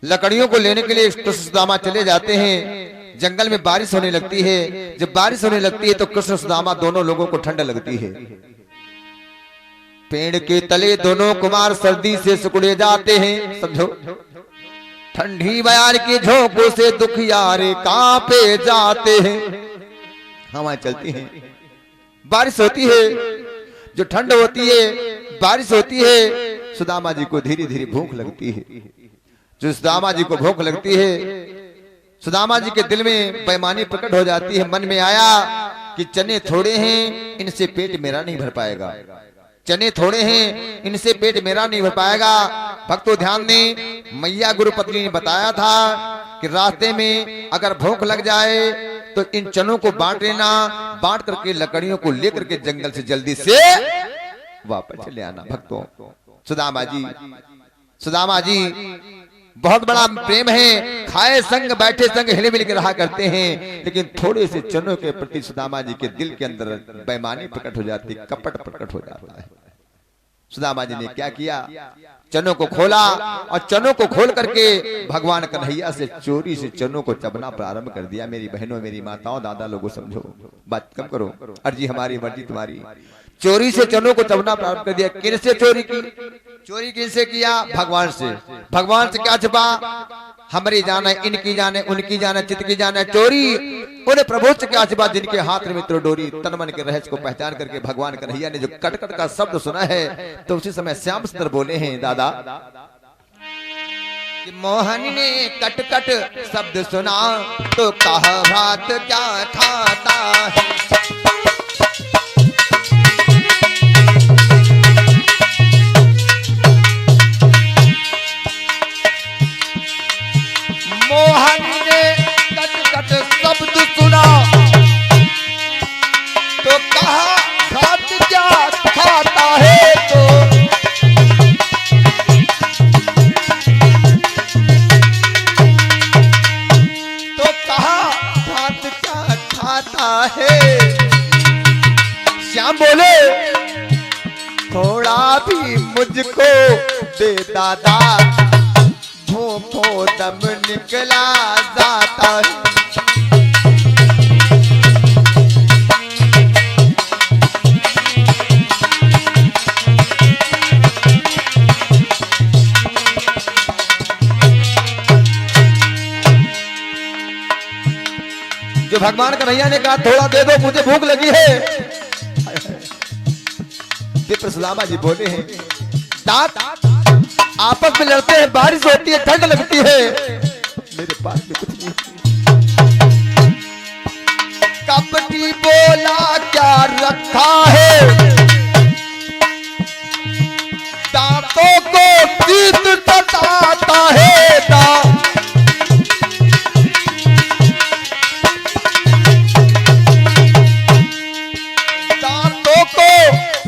लकड़ियों को लेने के लिए कृष्ण सुदामा चले जाते हैं। जंगल में बारिश होने लगती है। जब बारिश होने लगती है तो कृष्ण सुदामा दोनों लोगों को ठंड लगती है। पेड़ के तले दोनों कुमार सर्दी से सिकुड़े जाते हैं। समझो, ठंडी बयार के झोंकों से दुखियारे कांपे जाते हैं। हवा चलती है, बारिश होती है। जो ठंड होती है, बारिश होती है, सुदामा जी को धीरे धीरे भूख लगती है। जो सुदामा जी को भूख लगती है, सुदामा जी के दिल में बेईमानी प्रकट हो जाती है। मन में आया कि चने थोड़े हैं, इनसे पेट मेरा नहीं भर पाएगा। चने थोड़े हैं, इनसे पेट मेरा नहीं भर पाएगा। भक्तों ध्यान दें, मैया गुरु पत्नी ने बताया था कि रास्ते में अगर भूख लग जाए तो इन चनों को बांट लेना, बांट करके लकड़ियों को लेकर के जंगल से जल्दी से वापस चले आना। भक्तों, सुदामा जी बहुत बड़ा प्रेम है। खाए संग बैठे संग हिले मिल के रहा करते हैं, लेकिन थोड़े से चनों के प्रति सुदामा जी के दिल के अंदर बेईमानी प्रकट हो जाती, कपट प्रकट हो जाता है। सुदामा जी ने क्या किया, चनों को खोला और चनों को खोल करके भगवान कन्हैया से चोरी से चनों को चबना प्रारंभ कर दिया। मेरी बहनों, मेरी माताओं, दादा लोगों, समझो, बात कम करो। अर्जी हमारी, मर्जी तुम्हारी। चोरी से चनों को चबना प्रारंभ कर दिया। किनसे चोरी की? चोरी किनसे किया? भगवान से। भगवान से क्या छिपा? हमारी जान है, इनकी जान है, उनकी जान है, चित्त की जान है। चोरी उन्हें प्रभु से क्या छिपा? जिनके हाथ में मित्र डोरी। तन मन के रहस्य को पहचान करके भगवान कन्हैया ने जो कटकट का शब्द सुना है, तो उसी समय श्याम सुंदर बोले हैं, दादा कि मोहन ने कटकट शब्द सुना तो कहा भात क्या खाता है। मोहन ने कटकट शब्द सुना तो कहा भात क्या खाता है। तो कहा भात क्या खाता है। श्याम बोले, थोड़ा भी मुझको दे दादा, भूखों दम निकला जाता है। जो भगवान कन्हैया ने कहा थोड़ा दे दो, मुझे भूख लगी है। विप्र सुदामा जी बोले हैं, दांत आपस में लड़ते हैं, बारिश होती है, ठंड लगती है, मेरे पास में कुछ नहीं। कपटी बोला क्या रखा है, दांतों को शीत सताता है। दांतों को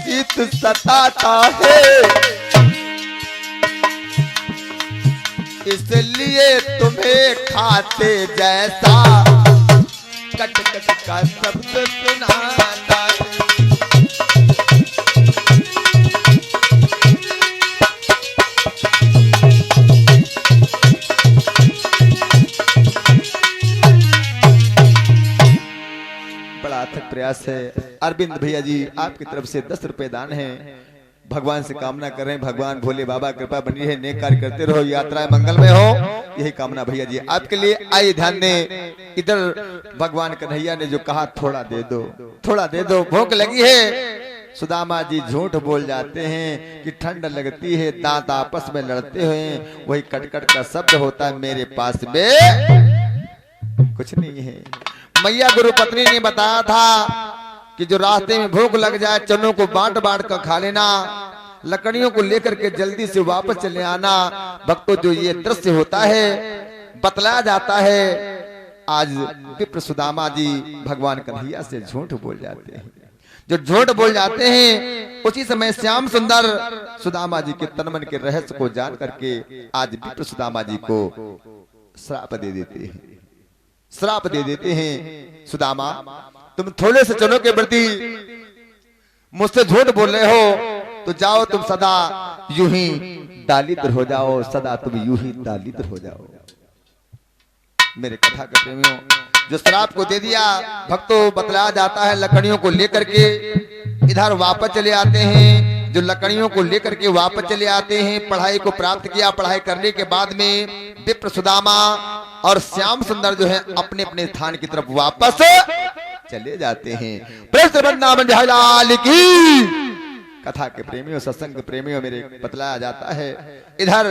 शीत सताता है, इसलिए तुम्हें खाते जैसा कट कट का शब्द सुनाता है। बड़ा अथक प्रयास है। अरविंद भैया जी, आपकी तरफ से 10 रुपए दान है। भगवान से कामना कर रहे हैं, भगवान भोले बाबा कृपा बनी है, नेक कार्य करते रहो, यात्राएं मंगलमय हो, यही कामना भैया जी आपके लिए। आइए ध्यान दें, इधर भगवान कन्हैया ने जो कहा थोड़ा दे दो, थोड़ा दे दो, भूख लगी है। सुदामा जी झूठ बोल जाते हैं कि ठंड लगती है, दांत आपस में लड़ते हुए, वही कटकट का शब्द होता है, मेरे पास में कुछ नहीं है। मैया गुरु पत्नी ने बताया था कि जो रास्ते में भूख लग जाए, चनों को बांट बांट कर खा लेना, लकड़ियों को लेकर के जल्दी से वापस चले आना। भक्तों, जो ये दृश्य होता है, बतलाया जाता है। आज विप्र सुदामा जी भगवान कन्हैया से झूठ बोल जाते हैं। जो झूठ बोल जाते हैं, उसी समय श्याम सुंदर सुदामा जी के तन मन के रहस्य को जान करके आज विप्र सुदामा जी को श्राप दे देते हैं। श्राप दे देते हैं, तुम थोड़े से चनों के प्रति मुझसे झूठ बोल रहे हो, तो जाओ तुम सदा यूं ही दालिद्र हो जाओ, सदा तुम यूं ही दालिद्र हो जाओ। मेरे कथा के प्रेमियों, जो श्राप को दे दिया भक्तों, बतलाया जाता है लकड़ियों को लेकर के इधर वापस चले आते हैं। जो लकड़ियों को लेकर के वापस चले आते हैं, पढ़ाई को प्राप्त किया, पढ़ाई करने के बाद में विप्र सुदामा और श्याम सुंदर जो है अपने अपने स्थान की तरफ वापस चले जाते हैं। कथा के प्रेमियों, सत्संग के प्रेमियों, मेरे बतलाया जाता है इधर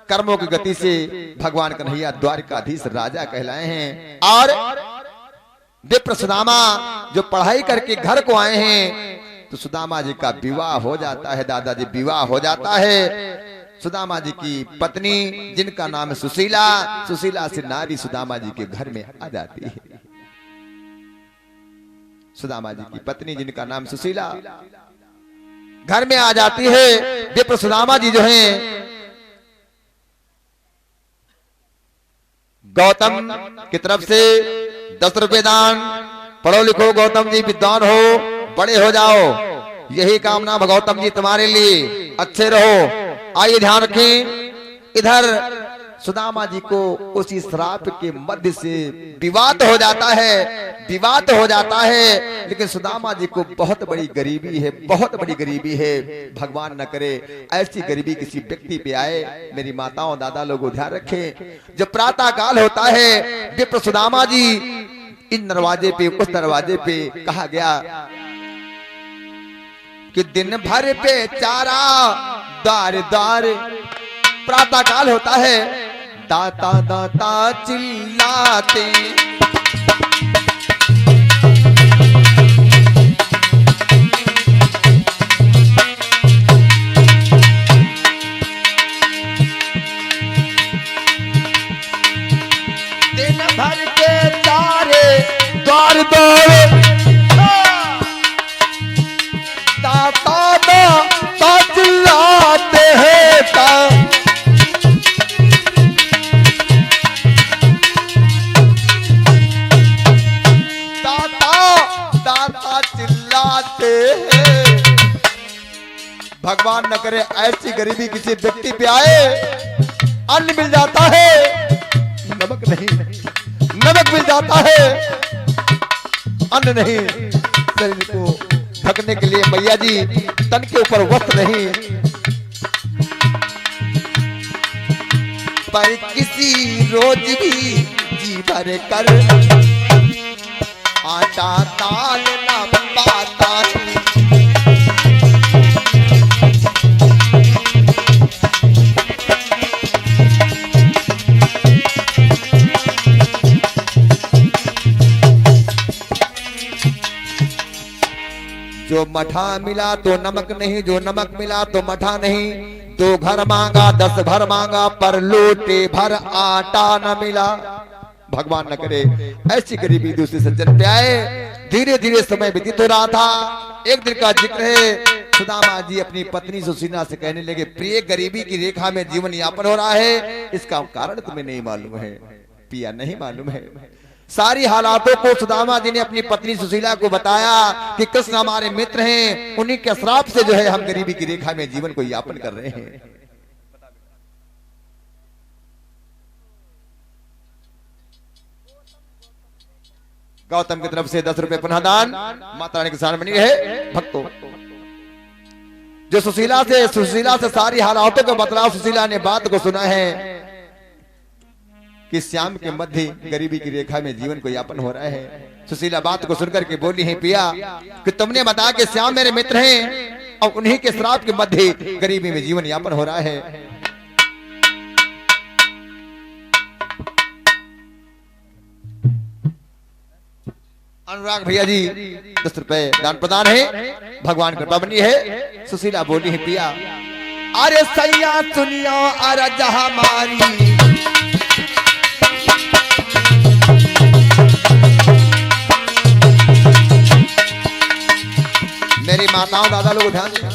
कर्मों की गति से भगवान कन्हैया द्वारकाधीश राजा कहलाए हैं। और विप्र सुदामा जो पढ़ाई करके घर को आए हैं, तो सुदामा जी का विवाह हो जाता है। दादाजी विवाह हो जाता है। सुदामा जी की पत्नी जिनका नाम है सुशीला, सुशीला से नारी सुदामा जी के घर में आ जाती है। सुदामा जी की पत्नी जिनका नाम सुशीला घर में आ जाती है। विप्र सुदामा जी जो हैं गौतम की तरफ से 10 रुपए दान, पढ़ो लिखो गौतम जी, विद्वान हो, बड़े हो जाओ, यही कामना गौतम जी तुम्हारे लिए, अच्छे रहो। आइए ध्यान रखें, इधर सुदामा जी को उसी श्राप के मध्य से विवाद हो जाता है, विवाद हो जाता है। लेकिन सुदामा जी को बहुत बड़ी गरीबी है, बहुत बड़ी गरीबी है। भगवान न करे ऐसी गरीबी किसी व्यक्ति पे आए। मेरी माताओं दादा लोगों ध्यान रखें, जब प्रातः काल होता है, विप्र सुदामा जी इन दरवाजे पे उस दरवाजे पे कहा गया कि दिन भर पे चारा द्वार द्वार। प्रातः काल होता है, दाता दाता चिल्लाते, दिन भर के चारे द्वार द्वार, दाता दाता चिल्लाते हैं, चिल्लाते हैं। भगवान न करे ऐसी गरीबी किसी व्यक्ति पे आए, अन्न मिल जाता है, नमक नहीं, नमक मिल जाता है, अन्न नहीं, शरीर को ढकने के लिए मैया जी तन के ऊपर वस्त्र नहीं, पर किसी रोज भी जी भर कर आटा दाल न पाता। जो मठा मिला तो नमक नहीं, जो नमक मिला तो मठा नहीं। 2 घर मांगा 10 भर मांगा, पर लोटे भर आटा न मिला। भगवान न करे ऐसी गरीबी दूसरे सज्जन पे आए। धीरे धीरे समय व्यतीत हो रहा था। एक दिन का जिक्र है, सुदामा जी अपनी पत्नी सुशीला से कहने लगे, प्रिय गरीबी की रेखा में जीवन यापन हो रहा है, इसका कारण तुम्हें नहीं मालूम है पिया, नहीं मालूम है। सारी हालातों को सुदामा जी ने अपनी पत्नी सुशीला को बताया कि कृष्ण हमारे मित्र हैं, उन्हीं के श्राप से जो है हम गरीबी की रेखा में जीवन को यापन कर रहे हैं। गौतम की तरफ से 10 रुपए पुनः दान, माता रानी के साथ बनी है। भक्तों, जो सुशीला से सारी हालातों को बतला, सुशीला ने बात को सुना है कि श्याम के मध्य गरीबी की रेखा में जीवन को यापन हो रहा है। सुशीला बात को सुनकर के बोली है, पिया कि तुमने बताया कि श्याम मेरे मित्र हैं और उन्हीं के श्राप के मध्य गरीबी में जीवन यापन हो रहा है। अनुराग भैया जी 10 रुपए दान प्रदान है, भगवान कृपा बनी है। सुशीला बोली है, पिया अरे सैया सुनियो अरज हमारी, मेरी माताओं दादा लोग ध्यान देना।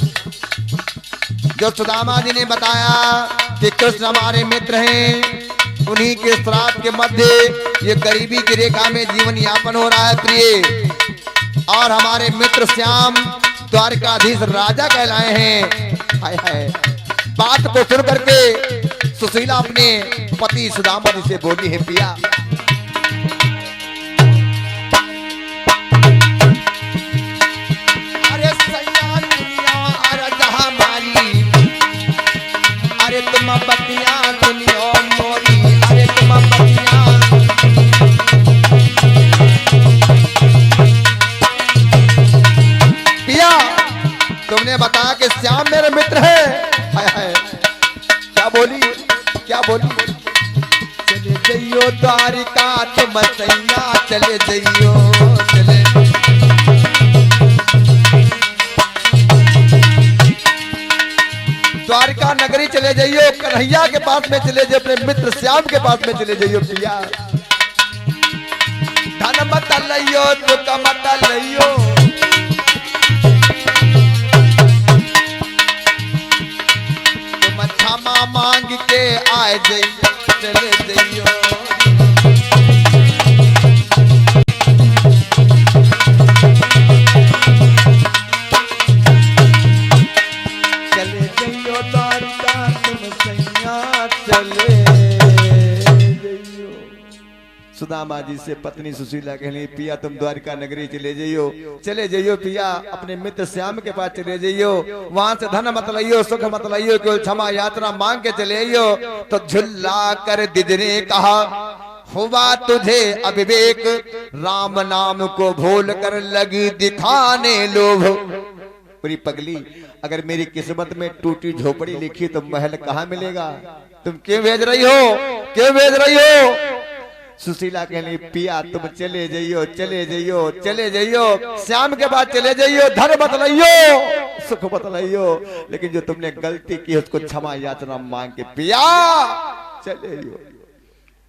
जो सुदामा जी ने बताया कि कृष्ण हमारे मित्र हैं, उन्हीं के श्राप के मध्य ये गरीबी की रेखा में जीवन यापन हो रहा है प्रिय, और हमारे मित्र श्याम द्वारकाधीश राजा कहलाए हैं। हाय हाय, बात को सुन करके सुशीला अपने पति सुदामा जी से बोली है, पिया अरे सैया दुनिया अरे जहां मारी, अरे तुम बतिया दुनिया मोरी, अरे तुम बतिया पिया, तुमने बताया कि श्याम मेरे मित्र है। हाय हाय, क्या बोली क्या बोली, चले जइयो द्वारिका तुम सैया, चले जइयो चले द्वारका नगरी चले जाइयो, कन्हैया के पास में चले जाइयो, अपने मित्र श्याम के पास में चले जाइयो पिया। धन मत लइयो दुख मत लइयो, तुम क्षमा मांग के आए जाइयो, चले जाइयो सुदामा जी से पत्नी सुशीला कहली, पिया तुम द्वारका नगरी चले जाइयो, चले जाइयो पिया, अपने मित्र श्याम के पास चले जाइयो, वहां से धन मत लइयो सुख मत लइयो, केवल क्षमा यात्रा मांग के चले आइयो। तो झुल्ला कर दिदने कहा, हुआ तुझे अविवेक, राम नाम को भूल कर लगी दिखाने लोभ। पूरी पगली, अगर मेरी किस्मत में टूटी झोपड़ी लिखी तो महल कहाँ मिलेगा, तुम क्यों भेज रही हो, क्यों भेज रही हो। सुशीला कहली, पिया तुम चले जाइयो, चले जाइयो, चले जाइयो, श्याम के बाद चले जाइयो, धन मत लइयो सुख मत लइयो, लेकिन जो तुमने गलती की उसको क्षमा याचना मांग के पिया चले जाइयो।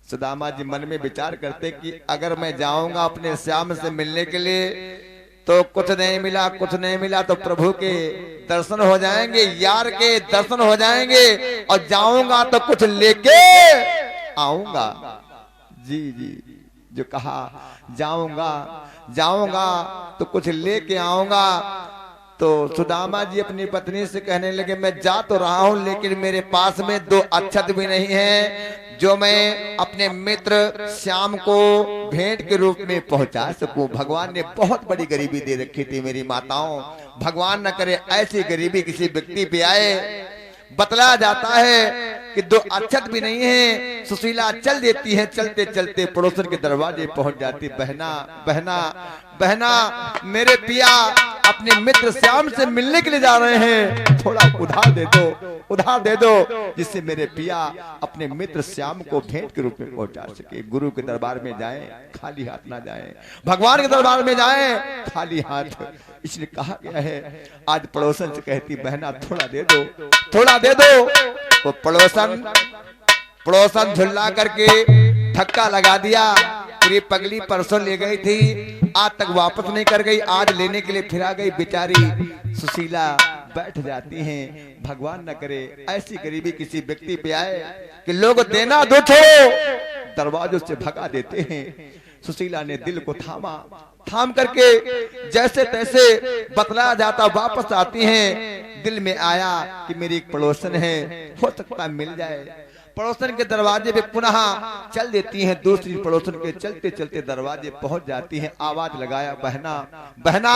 सुदामा जी मन में विचार करते कि अगर मैं जाऊंगा अपने श्याम से मिलने के लिए तो कुछ नहीं मिला, कुछ नहीं मिला तो प्रभु के दर्शन हो जाएंगे, यार के दर्शन हो जाएंगे, और जाऊंगा तो कुछ लेके आऊंगा। जी जी, जो कहा जाऊंगा जाऊंगा तो कुछ लेके आऊंगा। तो सुदामा जी अपनी पत्नी से कहने लगे, मैं जा तो रहा हूं लेकिन मेरे पास में 2 अक्षत भी नहीं है जो मैं अपने मित्र श्याम को भेंट के रूप में पहुंचा सकूं। भगवान ने बहुत बड़ी गरीबी दे रखी थी मेरी माताओं, भगवान न करे ऐसी गरीबी किसी व्यक्ति पे आए। बतलाया जाता है कि 2 अक्षत भी नहीं है। सुशीला चल देती है, चलते चलते पड़ोसन के दरवाजे पहुंच जाती। बहना बहना बहना, मेरे पिया अपने मित्र श्याम से मिलने के लिए जा रहे हैं, थोड़ा उधार दे दो, उधार दे दो, जिससे मेरे पिया अपने मित्र श्याम को भेंट के रूप में पहुंचा सके। गुरु के दरबार में जाएं, खाली हाथ ना जाएं, भगवान के दरबार में जाएं खाली हाथ, इसलिए कहा गया है। आज पड़ोसन से कहती, बहना थोड़ा दे दो, थोड़ा दे दो। वो पड़ोसन झुल्ला करके धक्का लगा दिया। पूरी पगली परसों ले गई थी, आज तक वापस नहीं कर गई, आज लेने के लिए फिर आ गई। बेचारी सुशीला बैठ जाती हैं। भगवान न करे ऐसी गरीबी किसी व्यक्ति पे आए कि लोग देना दुख हो दरवाजों से भगा देते हैं। सुशीला ने दिल को थामा, थाम करके जैसे तैसे बतलाया जाता वापस आती हैं। दिल में आया कि मेरी एक पड़ोसन है, हो सकता मिल जाए। पड़ोसन के दरवाजे पे पुनः चल देती हैं। दूसरी पड़ोसन के चलते चलते दरवाजे पहुंच जाती हैं। आवाज लगाया, बहना बहना,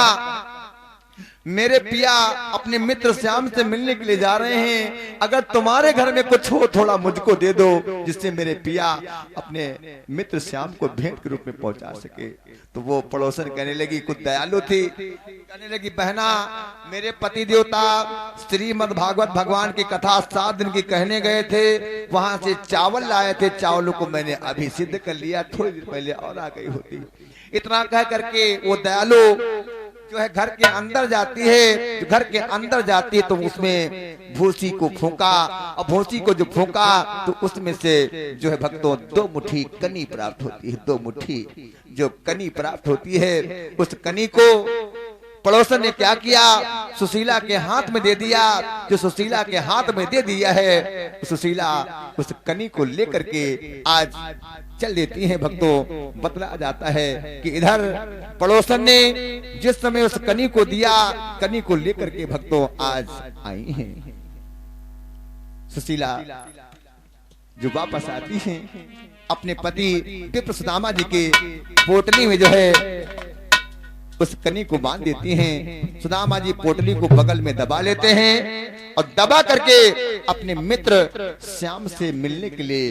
मेरे पिया अपने मित्र श्याम से मिलने के लिए जा रहे हैं, अगर तुम्हारे घर में कुछ हो थोड़ा मुझको दे दो, जिससे मेरे पिया अपने मित्र श्याम को भेंट के रूप में पहुंचा सके। तो वो पड़ोसन कहने लगी, कुछ दयालु थी, कहने लगी, बहना मेरे पति देवता श्रीमद् भागवत भगवान की कथा 7 दिन की कहने गए थे, वहां से चावल लाए थे, चावलों को मैंने अभी सिद्ध कर लिया, थोड़ी देर पहले और आ गई होती। इतना कह करके वो दयालु जो है घर के अंदर जाती है, घर के अंदर जाती है तो उसमें भूसी को फूंका, और भूसी को जो फूंका तो उसमें से जो है भक्तों 2 मुट्ठी कनी प्राप्त होती है। 2 मुट्ठी जो कनी प्राप्त होती है, उस कनी को पड़ोसन ने क्या किया, सुशीला के हाथ में दे दिया। जो सुशीला के हाथ में दे दिया है, सुशीला उस कनी को लेकर के आज चल देती हैं। भक्तों, बतला जाता है कि इधर पड़ोसन ने जिस समय उस कनी को दिया, कनी को लेकर के भक्तों आज आई हैं। सुशीला जो वापस आती हैं, अपने पति विप्र सुदामा जी के पोटली में जो है उस कनी को बांध देती हैं। सुदामा जी पोटली को बगल में दबा लेते हैं और दबा करके अपने मित्र श्याम से मिलने के लिए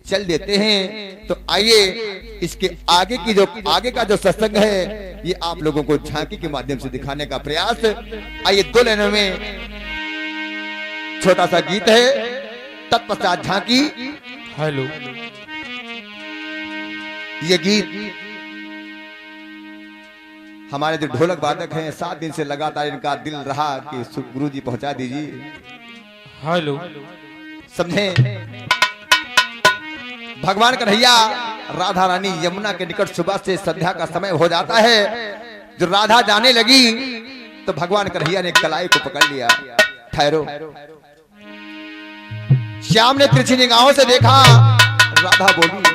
चल देते हैं। तो आइए इसके आगे का जो सत्संग है ये आप लोगों को झांकी के माध्यम से दिखाने का प्रयास। आइए 2 लाइनों में छोटा सा गीत है, तत्पश्चात झांकी। हेलो, ये गीत हमारे जो ढोलक वादक हैं 7 दिन से लगातार इनका दिल रहा कि गुरु जी पहुंचा दीजिए। हेलो, समझे, भगवान कन्हैया राधा रानी यमुना के निकट सुबह से संध्या का समय हो जाता है। जो राधा जाने लगी तो भगवान कन्हैया ने कलाई को पकड़ लिया। ठहरो। श्याम ने तिरछी निगाहों से देखा, राधा बोली